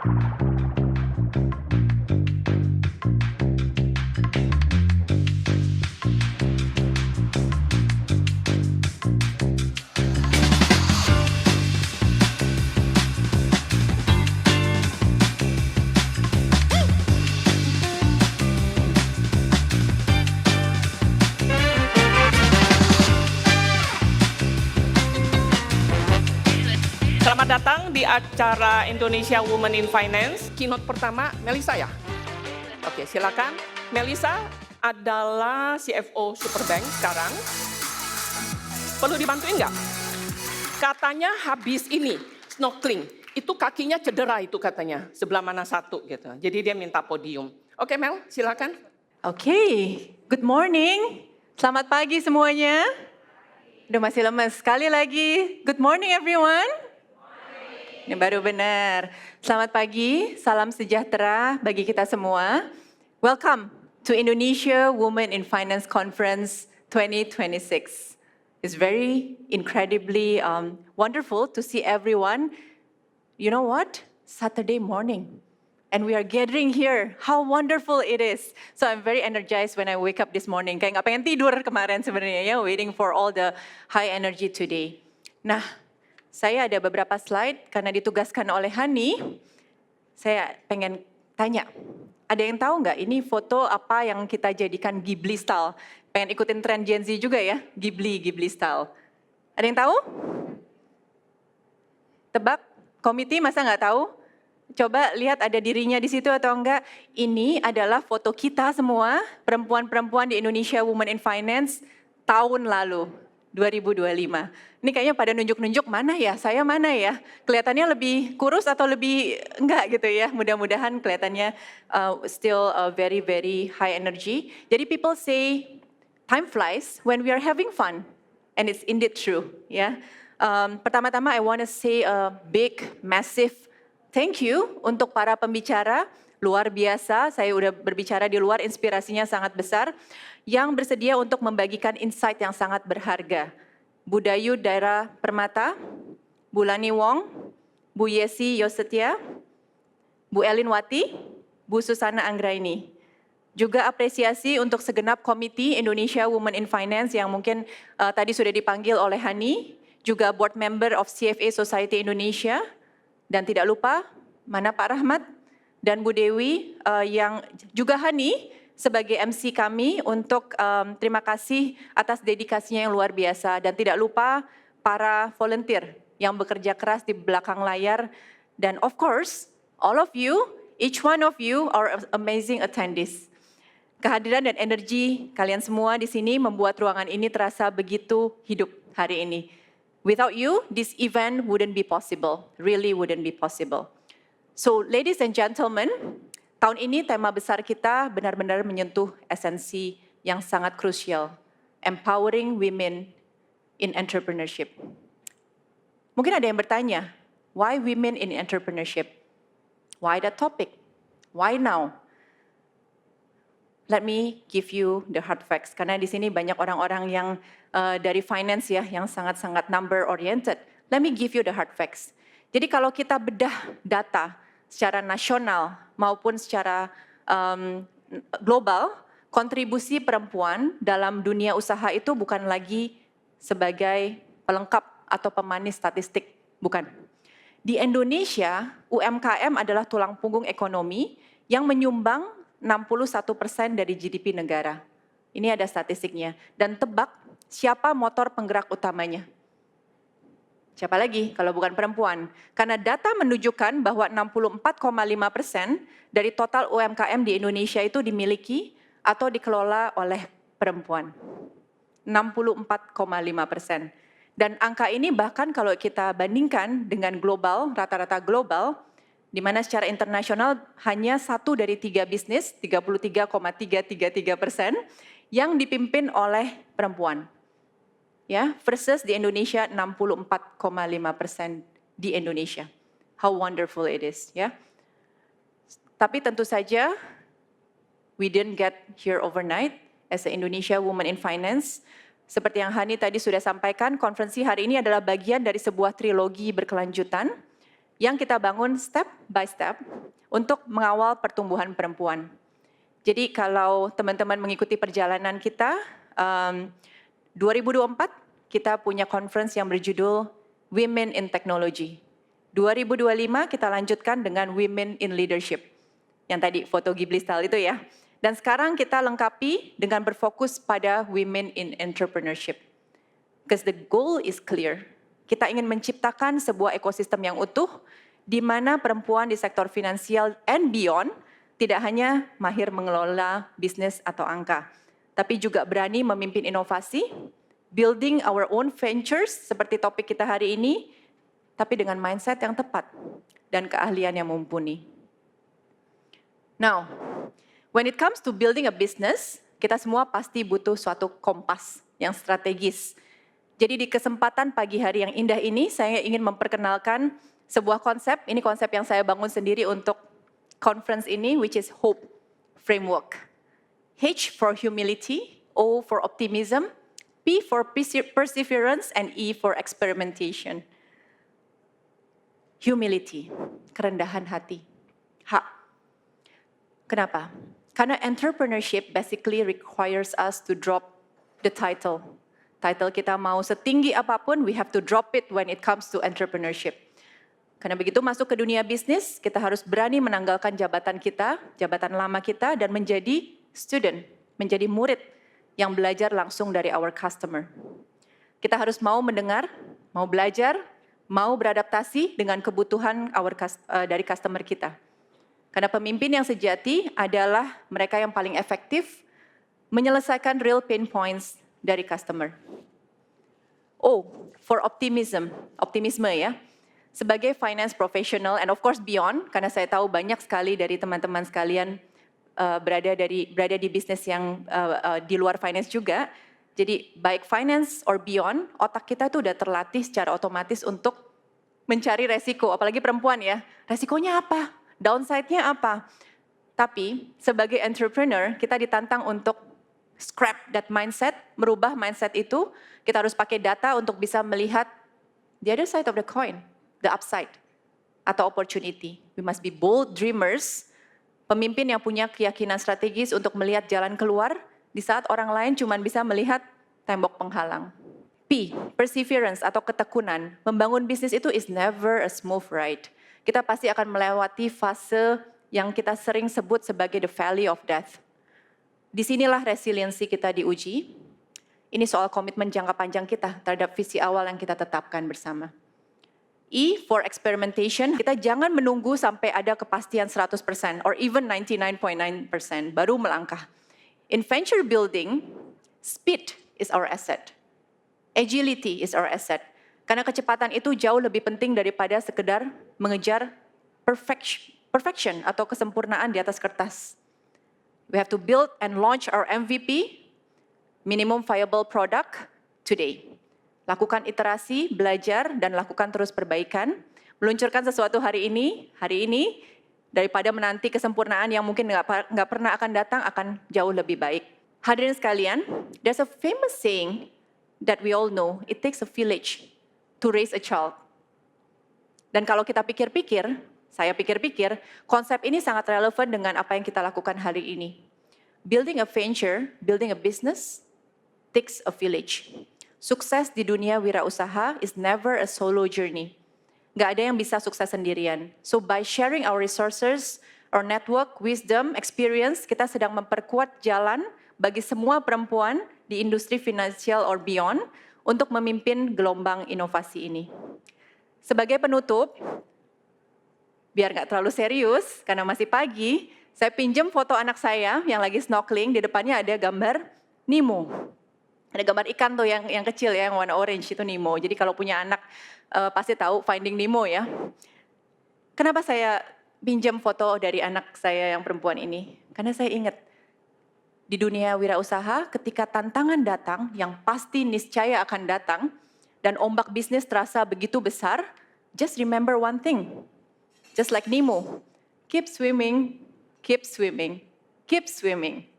Selamat datang di acara Indonesia Women in Finance. Keynote pertama, Melissa ya? Oke, silakan. Melissa adalah CFO Superbank sekarang. Perlu dibantuin nggak? Katanya habis ini, snorkeling. Itu kakinya cedera itu katanya, sebelah mana satu gitu. Jadi dia minta podium. Oke Mel, silakan. Oke, good morning. Selamat pagi semuanya. Udah masih lemes. Sekali lagi, good morning everyone. Ini baru benar. Selamat pagi, salam sejahtera bagi kita semua. Welcome to Indonesia Women in Finance Conference 2026. It's very incredibly wonderful to see everyone. You know what? Saturday morning. And we are gathering here. How wonderful it is. So I'm very energized when I wake up this morning. Kayak nggak pengen tidur kemarin sebenarnya ya, waiting for all the high energy today. Nah, saya ada beberapa slide karena ditugaskan oleh Hani. Saya pengen tanya, ada yang tahu nggak ini foto apa yang kita jadikan Ghibli style? Pengen ikutin tren Gen Z juga ya, Ghibli style. Ada yang tahu? Tebak, komite masa nggak tahu? Coba lihat ada dirinya di situ atau enggak. Ini adalah foto kita semua, perempuan-perempuan di Indonesia Women in Finance tahun lalu, 2025. Ini kayaknya pada nunjuk-nunjuk mana ya, saya mana ya. Kelihatannya lebih kurus atau lebih enggak gitu ya. Mudah-mudahan kelihatannya still very high energy. Jadi people say time flies when we are having fun. And it's indeed true ya. Pertama-tama I want to say a big, massive thank you untuk para pembicara. Luar biasa, saya udah berbicara di luar, inspirasinya sangat besar. Yang bersedia untuk membagikan insight yang sangat berharga. Bu Dayu Daira Permata, Bu Lani Wong, Bu Yesi Yosetia, Bu Elin Wati, Bu Susana Anggraini. Juga apresiasi untuk segenap komite Indonesia Women in Finance yang mungkin tadi sudah dipanggil oleh Hani, juga board member of CFA Society Indonesia, dan tidak lupa, mana Pak Rahmat dan Bu Dewi yang juga Hani, sebagai MC kami untuk terima kasih atas dedikasinya yang luar biasa. Dan tidak lupa para volunteer yang bekerja keras di belakang layar. Dan of course, all of you, each one of you are amazing attendees. Kehadiran dan energi kalian semua di sini membuat ruangan ini terasa begitu hidup hari ini. Without you, this event wouldn't be possible, really wouldn't be possible. So ladies and gentlemen, tahun ini tema besar kita benar-benar menyentuh esensi yang sangat krusial, empowering women in entrepreneurship. Mungkin ada yang bertanya, why women in entrepreneurship? Why that topic? Why now? Let me give you the hard facts, karena di sini banyak orang-orang yang dari finance ya, yang sangat-sangat number oriented. Let me give you the hard facts. Jadi kalau kita bedah data secara nasional maupun secara global, kontribusi perempuan dalam dunia usaha itu bukan lagi sebagai pelengkap atau pemanis statistik, bukan. Di Indonesia, UMKM adalah tulang punggung ekonomi yang menyumbang 61% dari GDP negara. Ini ada statistiknya. Dan tebak siapa motor penggerak utamanya? Siapa lagi kalau bukan perempuan? Karena data menunjukkan bahwa 64,5% dari total UMKM di Indonesia itu dimiliki atau dikelola oleh perempuan. 64,5%. Dan angka ini bahkan kalau kita bandingkan dengan global, rata-rata global, di mana secara internasional hanya 1 dari 3 bisnis, 33,333%, yang dipimpin oleh perempuan. Ya, versus di Indonesia 64,5% di Indonesia. How wonderful it is, ya. Tapi tentu saja we didn't get here overnight as a Indonesia Women in Finance. Seperti yang Hani tadi sudah sampaikan, konferensi hari ini adalah bagian dari sebuah trilogi berkelanjutan yang kita bangun step by step untuk mengawal pertumbuhan perempuan. Jadi kalau teman-teman mengikuti perjalanan kita, 2024 kita punya conference yang berjudul Women in Technology. 2025 kita lanjutkan dengan Women in Leadership. Yang tadi foto Ghibli style itu ya. Dan sekarang kita lengkapi dengan berfokus pada Women in Entrepreneurship. Because the goal is clear. Kita ingin menciptakan sebuah ekosistem yang utuh di mana perempuan di sektor finansial and beyond tidak hanya mahir mengelola bisnis atau angka, tapi juga berani memimpin inovasi, building our own ventures seperti topik kita hari ini, tapi dengan mindset yang tepat dan keahlian yang mumpuni. Now, when it comes to building a business, kita semua pasti butuh suatu kompas yang strategis. Jadi di kesempatan pagi hari yang indah ini, saya ingin memperkenalkan sebuah konsep, ini konsep yang saya bangun sendiri untuk conference ini, which is HOPE framework. H for humility, O for optimism, P for perseverance, and E for experimentation. Humility, kerendahan hati. H. Kenapa? Karena entrepreneurship basically requires us to drop the title. Title kita mau setinggi apapun, we have to drop it when it comes to entrepreneurship. Karena begitu masuk ke dunia bisnis, kita harus berani menanggalkan jabatan kita, jabatan lama kita, dan menjadi student, menjadi murid yang belajar langsung dari our customer. Kita harus mau mendengar, mau belajar, mau beradaptasi dengan kebutuhan dari customer kita. Karena pemimpin yang sejati adalah mereka yang paling efektif menyelesaikan real pain points dari customer. O for optimism, optimisme ya. Sebagai finance professional and of course beyond, karena saya tahu banyak sekali dari teman-teman sekalian berada di bisnis yang di luar finance juga. Jadi baik finance or beyond, otak kita tuh udah terlatih secara otomatis untuk mencari resiko, apalagi perempuan ya. Resikonya apa? Downside-nya apa? Tapi sebagai entrepreneur, kita ditantang untuk scrap that mindset, merubah mindset itu. Kita harus pakai data untuk bisa melihat the other side of the coin, the upside atau opportunity. We must be bold dreamers, pemimpin yang punya keyakinan strategis untuk melihat jalan keluar di saat orang lain cuma bisa melihat tembok penghalang. P, perseverance atau ketekunan. Membangun bisnis itu is never a smooth ride. Kita pasti akan melewati fase yang kita sering sebut sebagai the valley of death. Disinilah resiliensi kita diuji. Ini soal komitmen jangka panjang kita terhadap visi awal yang kita tetapkan bersama. E for experimentation, kita jangan menunggu sampai ada kepastian 100% or even 99.9% baru melangkah. In venture building, speed is our asset. Agility is our asset. Karena kecepatan itu jauh lebih penting daripada sekedar mengejar perfection atau kesempurnaan di atas kertas. We have to build and launch our MVP, minimum viable product, today. Lakukan iterasi, belajar, dan lakukan terus perbaikan. Meluncurkan sesuatu hari ini, daripada menanti kesempurnaan yang mungkin nggak pernah akan datang, akan jauh lebih baik. Hadirin sekalian, there's a famous saying that we all know, it takes a village to raise a child. Dan kalau kita pikir-pikir, saya pikir-pikir, konsep ini sangat relevan dengan apa yang kita lakukan hari ini. Building a venture, building a business, takes a village. Sukses di dunia wirausaha is never a solo journey. Nggak ada yang bisa sukses sendirian. So by sharing our resources, our network, wisdom, experience, kita sedang memperkuat jalan bagi semua perempuan di industri finansial or beyond untuk memimpin gelombang inovasi ini. Sebagai penutup, biar nggak terlalu serius, karena masih pagi, saya pinjam foto anak saya yang lagi snorkeling, di depannya ada gambar Nemo. Ada gambar ikan tuh yang kecil ya, yang warna orange, itu Nemo. Jadi kalau punya anak, pasti tahu Finding Nemo ya. Kenapa saya pinjam foto dari anak saya yang perempuan ini? Karena saya ingat, di dunia wirausaha ketika tantangan datang, yang pasti niscaya akan datang, dan ombak bisnis terasa begitu besar, just remember one thing. Just like Nemo, keep swimming, keep swimming, keep swimming.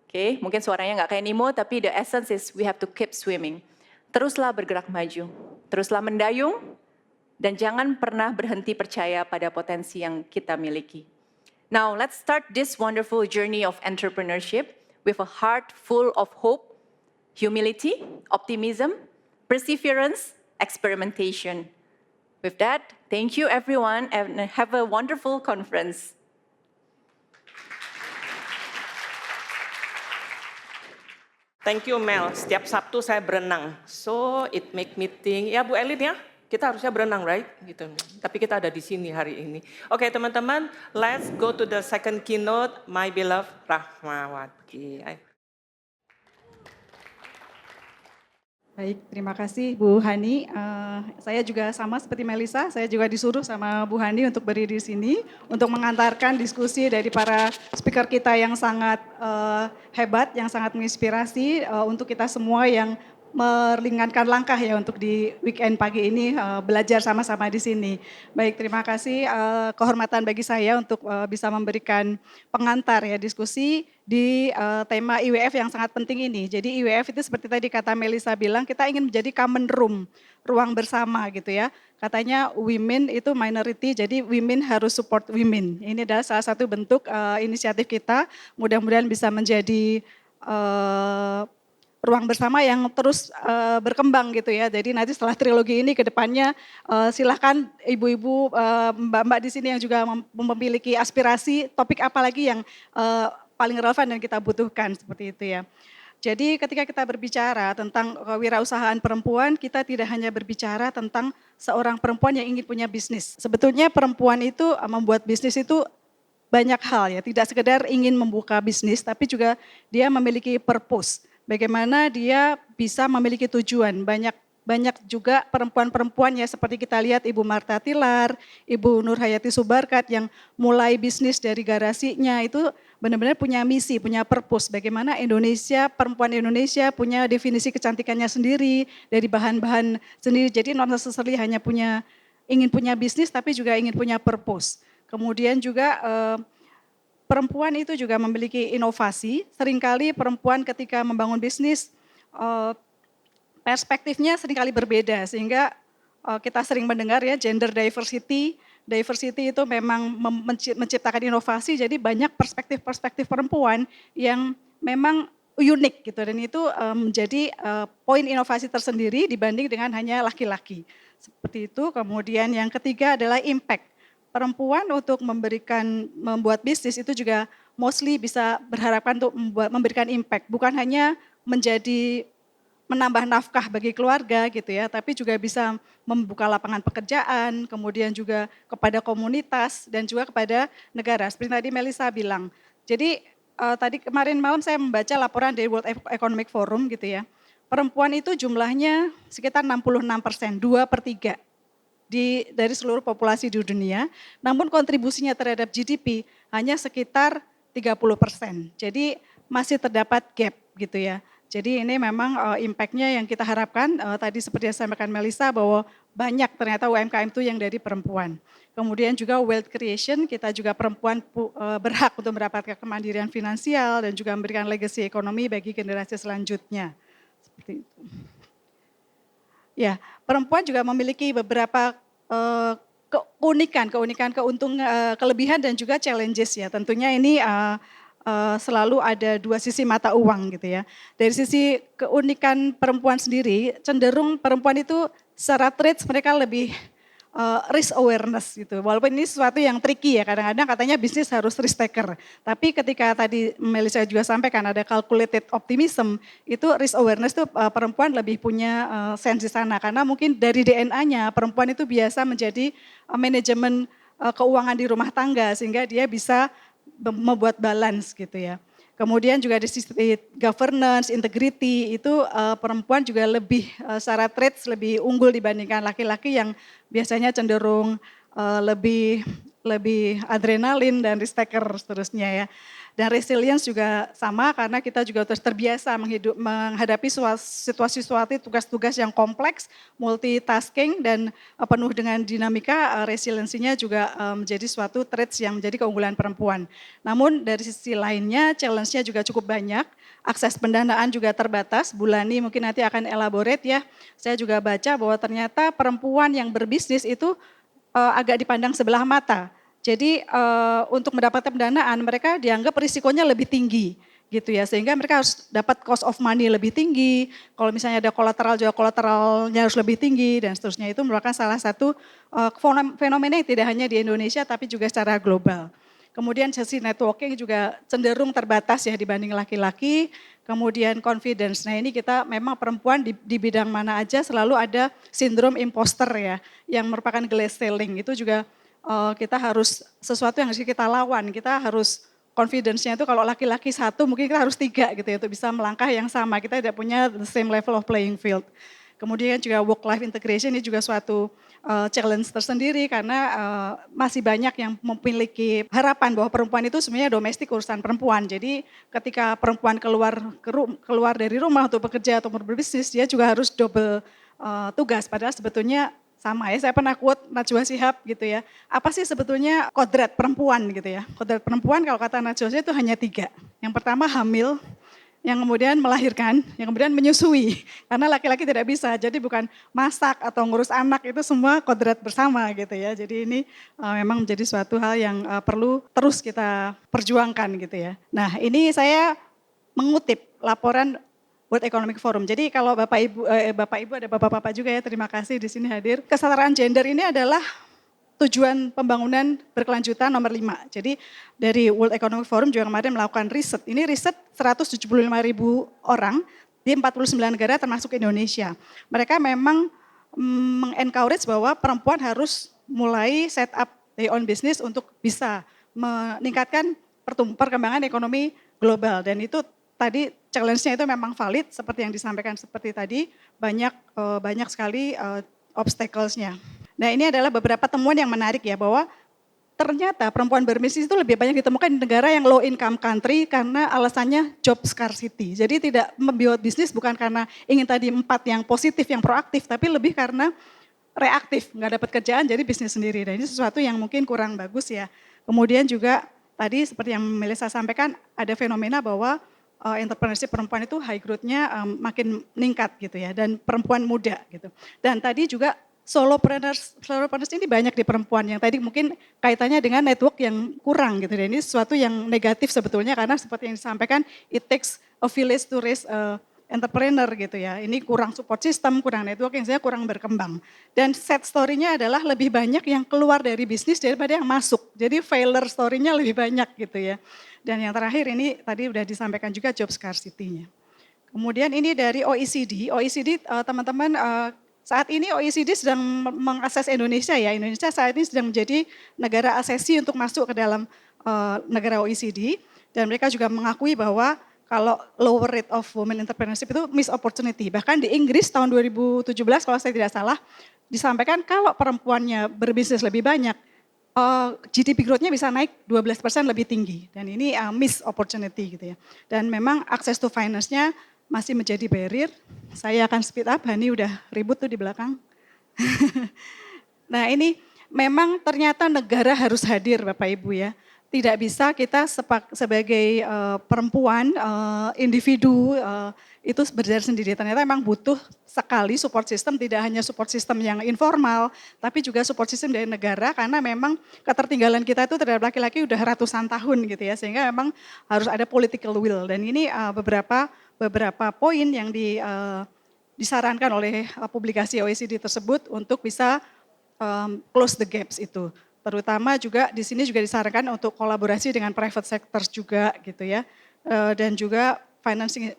Oke, mungkin suaranya nggak kayak Nemo, tapi the essence is we have to keep swimming. Teruslah bergerak maju, teruslah mendayung, Dan jangan pernah berhenti percaya pada potensi yang kita miliki. Now, let's start this wonderful journey of entrepreneurship with a heart full of hope, humility, optimism, perseverance, experimentation. With that, thank you everyone and have a wonderful conference. Thank you Mel, setiap Sabtu saya berenang. So it make me think, ya Bu Elin ya, kita harusnya berenang right? Gitu. Tapi kita ada di sini hari ini. Oke teman-teman, let's go to the second keynote, My Beloved Rahmawati. Baik, terima kasih Bu Hani. Saya juga sama seperti Melisa, saya juga disuruh sama Bu Hani untuk berdiri di sini untuk mengantarkan diskusi dari para speaker kita yang sangat hebat, yang sangat menginspirasi untuk kita semua yang meringankan langkah ya untuk di weekend pagi ini belajar sama-sama di sini. Baik, terima kasih kehormatan bagi saya untuk bisa memberikan pengantar ya diskusi di tema IWF yang sangat penting ini. Jadi IWF itu seperti tadi kata Melisa bilang, kita ingin menjadi common room, ruang bersama gitu ya. Katanya women itu minority, jadi women harus support women. Ini adalah salah satu bentuk inisiatif kita, mudah-mudahan bisa menjadi ruang bersama yang terus berkembang gitu ya. Jadi nanti setelah trilogi ini ke depannya silahkan ibu-ibu, mbak-mbak di sini yang juga memiliki aspirasi topik apa lagi yang paling relevan dan kita butuhkan seperti itu ya. Jadi ketika kita berbicara tentang kewirausahaan perempuan, kita tidak hanya berbicara tentang seorang perempuan yang ingin punya bisnis. Sebetulnya perempuan itu membuat bisnis itu banyak hal ya, tidak sekedar ingin membuka bisnis, tapi juga dia memiliki purpose. Bagaimana dia bisa memiliki tujuan. Banyak juga perempuan-perempuan ya seperti kita lihat Ibu Marta Tilar, Ibu Nur Hayati Subarkat yang mulai bisnis dari garasinya itu benar-benar punya misi, punya purpose. Bagaimana Indonesia, perempuan Indonesia punya definisi kecantikannya sendiri, dari bahan-bahan sendiri. Jadi non necessarily hanya ingin punya bisnis tapi juga ingin punya purpose. Kemudian juga perempuan itu juga memiliki inovasi. Seringkali perempuan ketika membangun bisnis perspektifnya seringkali berbeda sehingga kita sering mendengar ya gender diversity. Diversity itu memang menciptakan inovasi, jadi banyak perspektif-perspektif perempuan yang memang unik gitu dan itu menjadi poin inovasi tersendiri dibanding dengan hanya laki-laki. Seperti itu. Kemudian yang ketiga adalah impact. Perempuan untuk membuat bisnis itu juga mostly bisa berharapkan untuk memberikan impact, bukan hanya menambah nafkah bagi keluarga gitu ya, tapi juga bisa membuka lapangan pekerjaan, kemudian juga kepada komunitas dan juga kepada negara. Seperti tadi Melisa bilang. Jadi tadi kemarin malam saya membaca laporan dari World Economic Forum gitu ya. Perempuan itu jumlahnya sekitar 66%, 2/3 dari seluruh populasi di dunia. Namun kontribusinya terhadap GDP hanya sekitar 30%. Jadi masih terdapat gap gitu ya. Jadi ini memang impact-nya yang kita harapkan, tadi seperti yang disampaikan Melisa bahwa banyak ternyata UMKM itu yang dari perempuan. Kemudian juga wealth creation, kita juga perempuan berhak untuk mendapatkan kemandirian finansial dan juga memberikan legacy ekonomi bagi generasi selanjutnya. Seperti itu. Ya, perempuan juga memiliki beberapa keunikan, kelebihan dan juga challenges ya. Tentunya ini selalu ada dua sisi mata uang gitu ya. Dari sisi keunikan perempuan sendiri, cenderung perempuan itu secara traits mereka lebih risk awareness gitu. Walaupun ini sesuatu yang tricky ya, kadang-kadang katanya bisnis harus risk taker. Tapi ketika tadi Melisa juga sampaikan ada calculated optimism, itu risk awareness itu perempuan lebih punya sense di sana. Karena mungkin dari DNA-nya perempuan itu biasa menjadi manajemen keuangan di rumah tangga sehingga dia bisa membuat balance gitu ya. Kemudian juga di sisi governance, integrity itu perempuan juga lebih secara traits lebih unggul dibandingkan laki-laki yang biasanya cenderung lebih adrenalin dan risk taker seterusnya ya. Dan resilience juga sama karena kita juga terus terbiasa menghadapi situasi-situasi tugas-tugas yang kompleks, multitasking dan penuh dengan dinamika, resiliensinya juga menjadi suatu traits yang menjadi keunggulan perempuan. Namun dari sisi lainnya challenge-nya juga cukup banyak, akses pendanaan juga terbatas. Bu Lani mungkin nanti akan elaborate ya. Saya juga baca bahwa ternyata perempuan yang berbisnis itu agak dipandang sebelah mata. Jadi untuk mendapatkan pendanaan mereka dianggap risikonya lebih tinggi gitu ya, sehingga mereka harus dapat cost of money lebih tinggi. Kalau misalnya ada kolateral juga kolateralnya harus lebih tinggi dan seterusnya. Itu merupakan salah satu fenomena yang tidak hanya di Indonesia tapi juga secara global. Kemudian sesi networking juga cenderung terbatas ya dibanding laki-laki. Kemudian confidence. Nah ini kita memang perempuan di bidang mana aja selalu ada sindrom imposter ya, yang merupakan glass ceiling. Itu juga kita harus sesuatu yang harus kita lawan. Kita harus confidence-nya itu kalau laki-laki satu mungkin kita harus tiga gitu ya untuk bisa melangkah yang sama. Kita tidak punya the same level of playing field. Kemudian juga work life integration ini juga suatu challenge tersendiri karena masih banyak yang memiliki harapan bahwa perempuan itu sebenarnya domestik urusan perempuan. Jadi ketika perempuan keluar dari rumah untuk bekerja atau berbisnis dia juga harus double tugas padahal sebetulnya sama ya, saya pernah quote Najwa Shihab gitu ya. Apa sih sebetulnya kodrat perempuan gitu ya. Kodrat perempuan kalau kata Najwa Shihab itu hanya 3. Yang pertama hamil, yang kemudian melahirkan, yang kemudian menyusui. Karena laki-laki tidak bisa, jadi bukan masak atau ngurus anak itu semua kodrat bersama gitu ya. Jadi ini memang menjadi suatu hal yang perlu terus kita perjuangkan gitu ya. Nah ini saya mengutip laporan World Economic Forum. Jadi kalau Bapak Ibu ada Bapak-bapak juga ya, terima kasih di sini hadir. Kesetaraan gender ini adalah tujuan pembangunan berkelanjutan nomor 5. Jadi dari World Economic Forum juga kemarin melakukan riset. Ini riset 175.000 orang di 49 negara termasuk Indonesia. Mereka memang mengencourage bahwa perempuan harus mulai set up their own business untuk bisa meningkatkan perkembangan ekonomi global. Dan itu tadi challenge-nya itu memang valid seperti yang disampaikan seperti tadi, banyak sekali obstacles-nya. Nah ini adalah beberapa temuan yang menarik ya bahwa ternyata perempuan berbisnis itu lebih banyak ditemukan di negara yang low income country karena alasannya job scarcity. Jadi tidak membuat bisnis bukan karena ingin tadi 4 yang positif, yang proaktif, tapi lebih karena reaktif, nggak dapat kerjaan jadi bisnis sendiri. Dan ini sesuatu yang mungkin kurang bagus ya. Kemudian juga tadi seperti yang Melissa sampaikan ada fenomena bahwa entrepreneurship perempuan itu high growth-nya makin meningkat gitu ya, dan perempuan muda gitu. Dan tadi juga solopreneurs ini banyak di perempuan yang tadi mungkin kaitannya dengan network yang kurang gitu. Dan ini sesuatu yang negatif sebetulnya karena seperti yang disampaikan it takes a village to raise entrepreneur gitu ya. Ini kurang support system, kurang networking, saya kurang berkembang. Dan sad story-nya adalah lebih banyak yang keluar dari bisnis daripada yang masuk. Jadi failure story-nya lebih banyak gitu ya. Dan yang terakhir ini tadi sudah disampaikan juga job scarcity-nya. Kemudian ini dari OECD. OECD teman-teman saat ini OECD sedang mengakses Indonesia ya. Indonesia saat ini sedang menjadi negara asesi untuk masuk ke dalam negara OECD. Dan mereka juga mengakui bahwa kalau lower rate of women entrepreneurship itu missed opportunity. Bahkan di Inggris tahun 2017 kalau saya tidak salah disampaikan kalau perempuannya berbisnis lebih banyak, GDP growth-nya bisa naik 12% lebih tinggi. Dan ini miss opportunity gitu ya. Dan memang access to finance-nya masih menjadi barrier. Saya akan speed up, Hani udah ribut tuh di belakang. Nah ini memang ternyata negara harus hadir Bapak Ibu ya. Tidak bisa kita sebagai perempuan, individu itu berdiri sendiri. Ternyata memang butuh sekali support system, tidak hanya support system yang informal, tapi juga support system dari negara karena memang ketertinggalan kita itu terhadap laki-laki udah ratusan tahun gitu ya. Sehingga memang harus ada political will. Dan ini beberapa poin yang disarankan oleh publikasi OECD tersebut untuk bisa close the gaps itu. Terutama juga di sini juga disarankan untuk kolaborasi dengan private sector juga gitu ya. Dan juga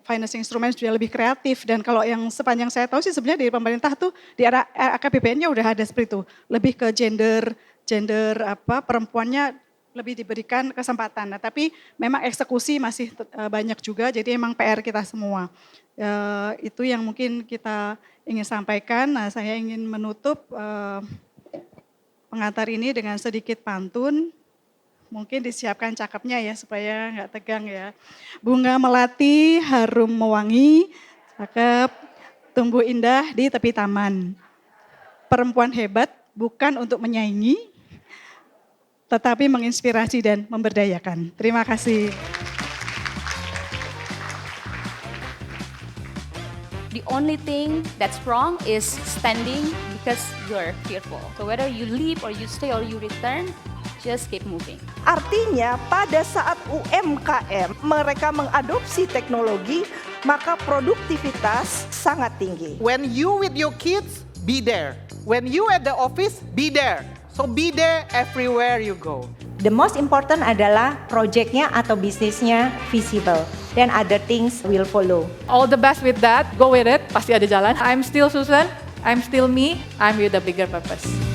financing instrumen sudah lebih kreatif. Dan kalau yang sepanjang saya tahu sih sebenarnya di pemerintah tuh di era AKBPN-nya udah ada seperti itu. Lebih ke gender perempuannya lebih diberikan kesempatan. Nah, tapi memang eksekusi masih banyak juga, jadi memang PR kita semua. Itu yang mungkin kita ingin sampaikan. Nah, saya ingin menutup pengantar ini dengan sedikit pantun. Mungkin disiapkan cakepnya ya supaya nggak tegang ya. Bunga melati harum mewangi, cakep, tumbuh indah di tepi taman. Perempuan hebat bukan untuk menyaingi, tetapi menginspirasi dan memberdayakan. Terima kasih. The only thing that's wrong is standing because you're fearful. So whether you leave or you stay or you return, just keep moving. Artinya pada saat UMKM mereka mengadopsi teknologi, maka produktivitas sangat tinggi. When you with your kids, be there. When you at the office, be there. So be there everywhere you go. The most important adalah projectnya atau bisnisnya visible. Then other things will follow. All the best with that, go with it, pasti ada jalan. I'm still Susan, I'm still me, I'm with a bigger purpose.